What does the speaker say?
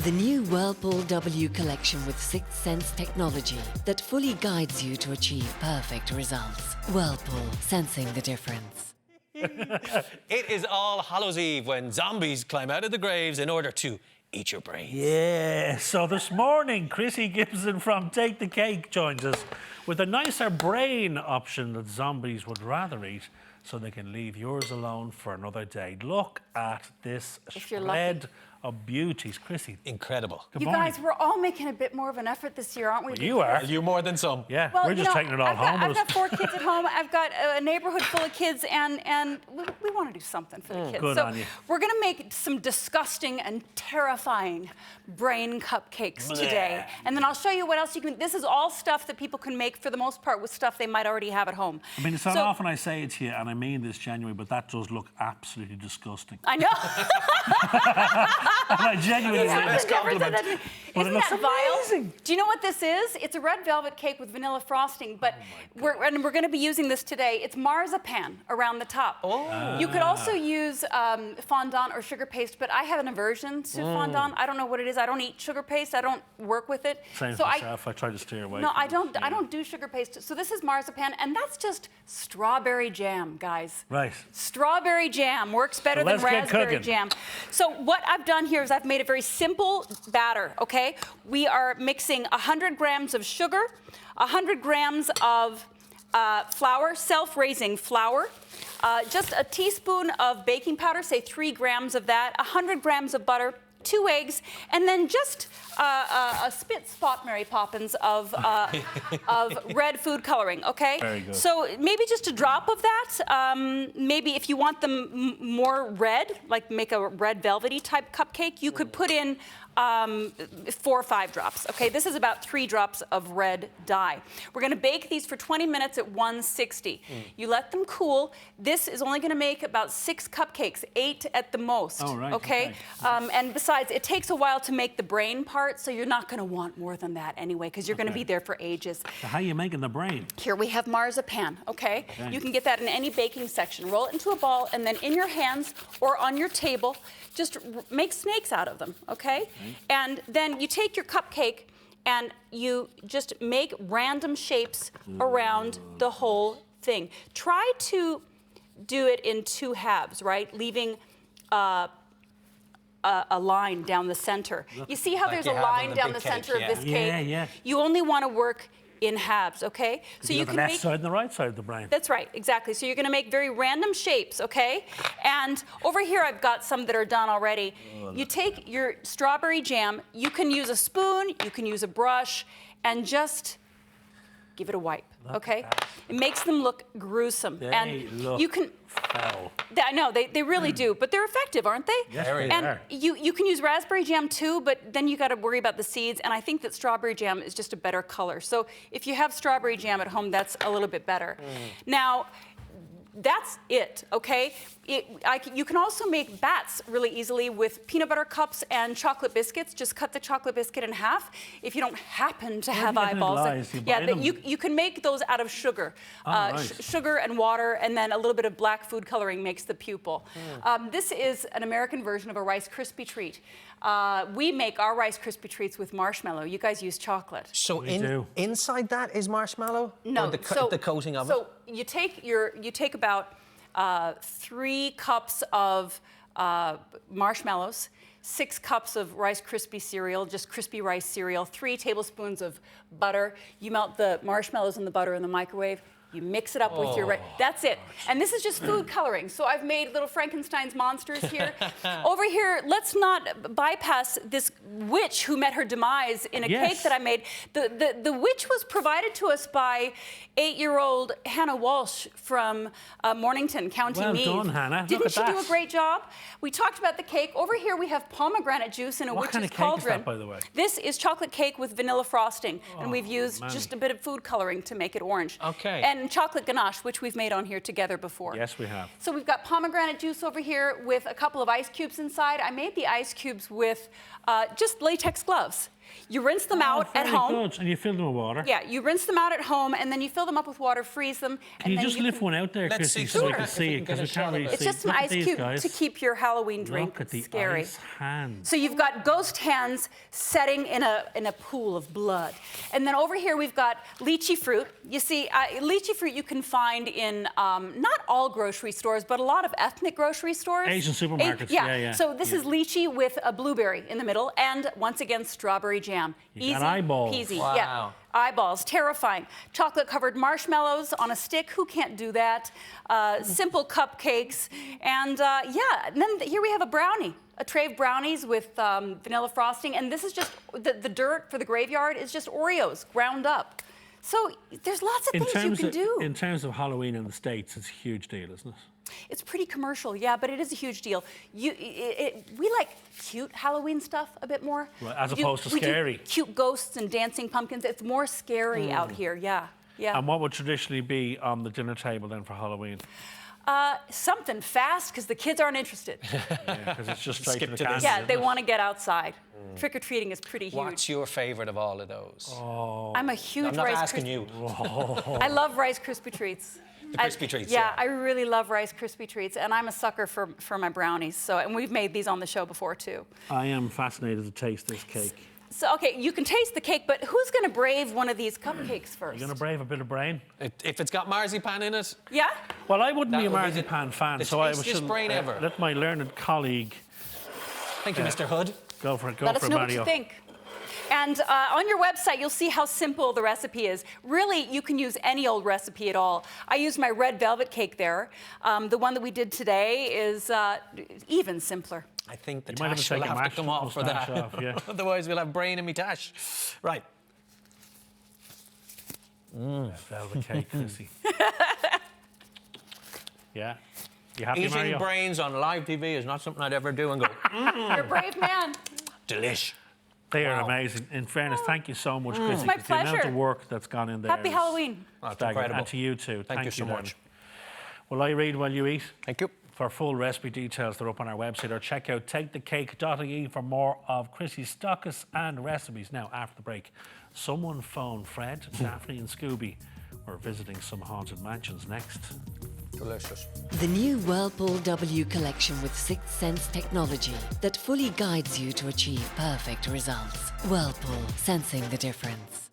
The new Whirlpool W collection with Sixth Sense technology that fully guides you to achieve perfect results. Whirlpool, sensing the difference. It is All Hallows Eve when zombies climb out of the graves in order to eat your brains. Yeah, so this morning, Krissy Gibson from Take the Cake joins us with a nicer brain option that zombies would rather eat so they can leave yours alone for another day. Look at this shred of beauties, Krissy. Incredible. Good You morning. guys, we're all making a bit more of an effort this year, aren't we? Well, you are. You more than some. Yeah, Well, we're just taking it all home. I've got 4 kids at home. I've got a neighborhood full of kids, and we want to do something for the kids. Good so on you. we're going to make some disgusting and terrifying brain cupcakes today. And then I'll show you what else you can. This is all stuff that people can make for the most part with stuff they might already have at home. I mean, it's not often I say it to you, and I mean this genuinely, but that does look absolutely disgusting. I know. And I genuinely Best compliment. But it Isn't looks that vile? amazing. Do you know what this is? It's a red velvet cake with vanilla frosting, but we're going to be using this today. It's marzipan around the top. Oh. You could also use fondant or sugar paste, but I have an aversion to fondant. I don't know what it is. I don't eat sugar paste. I don't work with it. Same so for myself. I try to steer away. No, from I don't. it. I don't do sugar paste. So this is marzipan, and that's just strawberry jam, guys. Right. Strawberry jam works better than let's get raspberry cooking. jam. So what I've done here is I've made a very simple batter, okay? We are mixing 100 grams of sugar, 100 grams of flour, self-raising flour, just a teaspoon of baking powder, say 3 grams of that, 100 grams of butter, 2 eggs, and then just a spot Mary Poppins of red food coloring, okay? Very good. So maybe just a drop of that. Maybe if you want them more red, like make a red velvety type cupcake, you could put in 4 or 5 drops, okay? This is about 3 drops of red dye. We're gonna bake these for 20 minutes at 160. You let them cool. This is only gonna make about 6 cupcakes, 8 at the most, Oh, right, okay? And besides, it takes a while to make the brain part, so you're not gonna want more than that anyway, because you're gonna be there for ages. So how are you making the brain? Here we have marzipan, okay? You can get that in any baking section. Roll it into a ball, and then in your hands or on your table, just make snakes out of them, okay? And then you take your cupcake and you just make random shapes around the whole thing. Try to do it in 2 halves, right? Leaving a line down the center. You see how Like there's you a have on line the down big the cake, center yeah. of this cake? Yeah. You only want to work in halves, okay? So you got the left side and the right side of the brain. That's right, exactly. So you're gonna make very random shapes, okay? And over here I've got some that are done already. You take your strawberry jam, you can use a spoon, you can use a brush, and just give it a wipe, okay? It makes them look gruesome. They look you can foul. I know, they really do, but they're effective, aren't they? Yes, Very. they And are. you can use raspberry jam too, but then you got to worry about the seeds, and I think that strawberry jam is just a better color. So if you have strawberry jam at home, that's a little bit better. Now, that's it, okay? You can also make bats really easily with peanut butter cups and chocolate biscuits. Just cut the chocolate biscuit in half. If you don't happen to have do you get eyeballs, lies? You buy them? you can make those out of sugar. Right. Sugar and water, and then a little bit of black food coloring makes the pupil. This is an American version of a Rice Krispie treat. We make our Rice Krispie treats with marshmallow. You guys use chocolate. So We do. inside that is marshmallow? No, Or the coating of it? So you take about 3 cups of marshmallows, 6 cups of Rice Krispie cereal, just crispy rice cereal, 3 tablespoons of butter. You melt the marshmallows and the butter in the microwave. You mix it up with your that's it. And this is just food coloring. So I've made little Frankenstein's monsters here. Over here, let's not bypass this witch who met her demise in a cake that I made. The witch was provided to us by 8-year-old Hannah Walsh from Mornington, County Meath. Well done, Hannah. Didn't Look she at do that. a great job? We talked about the cake. Over here we have pomegranate juice in a What witch's kind of cake cauldron. is that, by the way? This is chocolate cake with vanilla frosting, and we've used man. just a bit of food coloring to make it orange. Okay. And chocolate ganache, which we've made on here together before. Yes, we have. So we've got pomegranate juice over here with a couple of ice cubes inside. I made the ice cubes with just latex gloves. You rinse them out at Very home. good. And you fill them with water. Yeah, you rinse them out at home, and then you fill them up with water, freeze them. Can and you then just lift one out there, Let's Krissy, see, so we sure. can If see we it, can because get we a can't shot really of see it. It's just some Look at ice these cube guys. to keep your Halloween drink Look at the scary. ice hands. So you've got ghost hands setting in a pool of blood. And then over here we've got lychee fruit. You see, lychee fruit you can find in not all grocery stores, but a lot of ethnic grocery stores. Asian supermarkets, yeah. So this is lychee with a blueberry in the middle, and once again, strawberry jam. You got eyeballs. Peasy. Wow. Yeah. Eyeballs, terrifying. Chocolate-covered marshmallows on a stick. Who can't do that? Simple cupcakes, and yeah. And then here we have a brownie, a tray of brownies with vanilla frosting, and this is just the dirt for the graveyard is just Oreos ground up. So there's lots of things you can do. In terms of Halloween in the States, it's a huge deal, isn't it? It's pretty commercial, yeah, but it is a huge deal. We like cute Halloween stuff a bit more. Right, as We opposed to we do scary. cute ghosts and dancing pumpkins. It's more scary out here, yeah. Yeah. And what would traditionally be on the dinner table then for Halloween? Something fast, because the kids aren't interested. Yeah, because it's just straight Skip to the to this. candy. Yeah, isn't they it? want to get outside. Trick-or-treating is pretty huge. What's your favorite of all of those? I'm a huge I'm not Rice asking Krispie. you. I love Rice Krispie treats. The Krispy Treats, Yeah, yeah. I really love Rice Krispie treats, and I'm a sucker for my brownies. So, and we've made these on the show before too. I am fascinated to taste this cake. So, okay, you can taste the cake, but who's going to brave one of these cupcakes first? You're going to brave a bit of brain? If it's got marzipan in it, Yeah? Well, I wouldn't be a That would be marzipan fan, the so I tastiest should brain ever. let my learned colleague thank you, Mr. Hood. go for it. Go Let for us it, know Mario. what you think. And on your website, you'll see how simple the recipe is. Really, you can use any old recipe at all. I used my red velvet cake there. The one that we did today is even simpler. I think the You might have to tash will take a have to come off for that. moustache off, yeah. Otherwise, we'll have brain in me tash. Right. Velvet cake, Krissy. Yeah. You happy, Eating Mario? brains on live TV is not something I'd ever do and go, You're a brave man. delish. They are amazing. In fairness, thank you so much, Krissy. my 'cause the amount pleasure. of work that's gone in there. Happy is Halloween. That's staggering. incredible. And to you too. Thank you so darling. much. Will I read while you eat? Thank you. For full recipe details, they're up on our website, or check out takethecake.ie for more of Krissy's stockists and recipes. Now, after the break, someone phone Fred, Daphne and Scooby. We're visiting some haunted mansions next. Delicious. The new Whirlpool W collection with Sixth Sense technology that fully guides you to achieve perfect results. Whirlpool, sensing the difference.